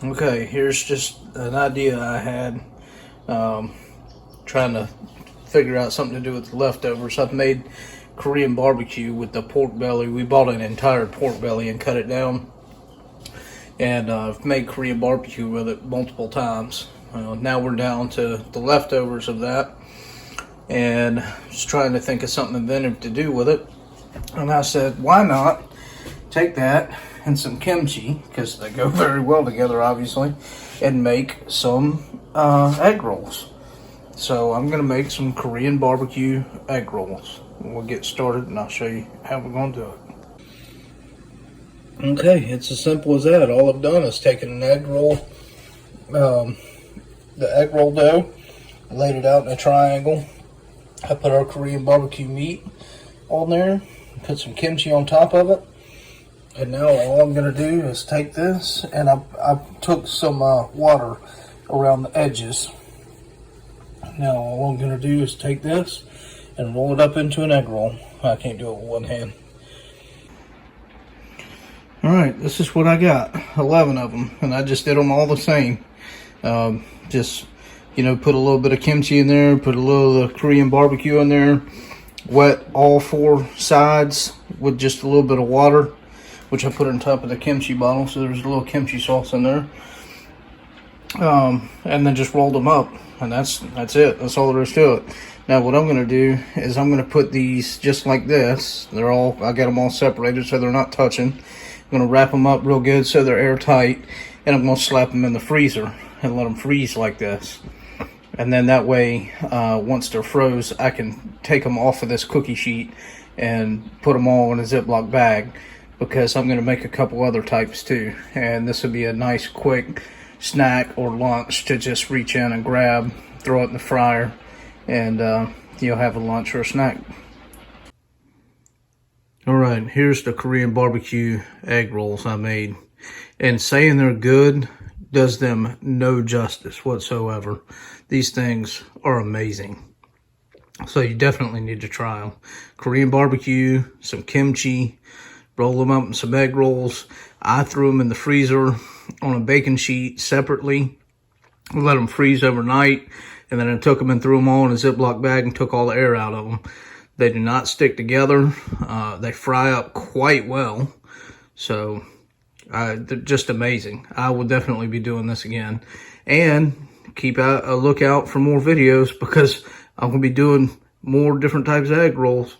Okay, here's just an idea I had, trying to figure out something to do with the leftovers. I've made Korean barbecue with the pork belly. We bought an entire pork belly and cut it down, and I've made Korean barbecue with it multiple times. Now we're down to the leftovers of that, and just trying to think of something inventive to do with it. And I said, why not take that and some kimchi, because they go very well together, obviously, and make some egg rolls. So I'm gonna make some Korean barbecue egg rolls. We'll get started and I'll show you how we're gonna do it. Okay, it's as simple as that. All I've done is taken an egg roll, the egg roll dough, I laid it out in a triangle. I put our Korean barbecue meat on there, put some kimchi on top of it. And now all I'm going to do is take this, and I took some water around the edges. Now all I'm going to do is take this and roll it up into an egg roll. I can't do it with one hand. Alright, this is what I got. 11 of them, and I just did them all the same. Just, you know, put a little bit of kimchi in there, put a little of the Korean barbecue in there, wet all 4 sides with just a little bit of water, which I put on top of the kimchi bottle, so there's a little kimchi sauce in there. And then just rolled them up, and that's it. That's all there is to it. Now what I'm going to do is I'm going to put these just like this. I got them all separated so they're not touching. I'm going to wrap them up real good so they're airtight, and I'm going to slap them in the freezer and let them freeze like this. And then that way, once they're froze, I can take them off of this cookie sheet and put them all in a Ziploc bag, because I'm going to make a couple other types too. And this would be a nice quick snack or lunch to just reach in and grab, throw it in the fryer, and you'll have a lunch or a snack. Alright, here's the Korean barbecue egg rolls I made. And saying they're good does them no justice whatsoever. These things are amazing. So you definitely need to try them. Korean barbecue, some kimchi, roll them up in some egg rolls. I threw them in the freezer on a baking sheet separately, let them freeze overnight, and then I took them and threw them all in a Ziploc bag and took all the air out of them. They do not stick together. They fry up quite well. So they're just amazing. I will definitely be doing this again. And keep a lookout for more videos, because I'm going to be doing more different types of egg rolls.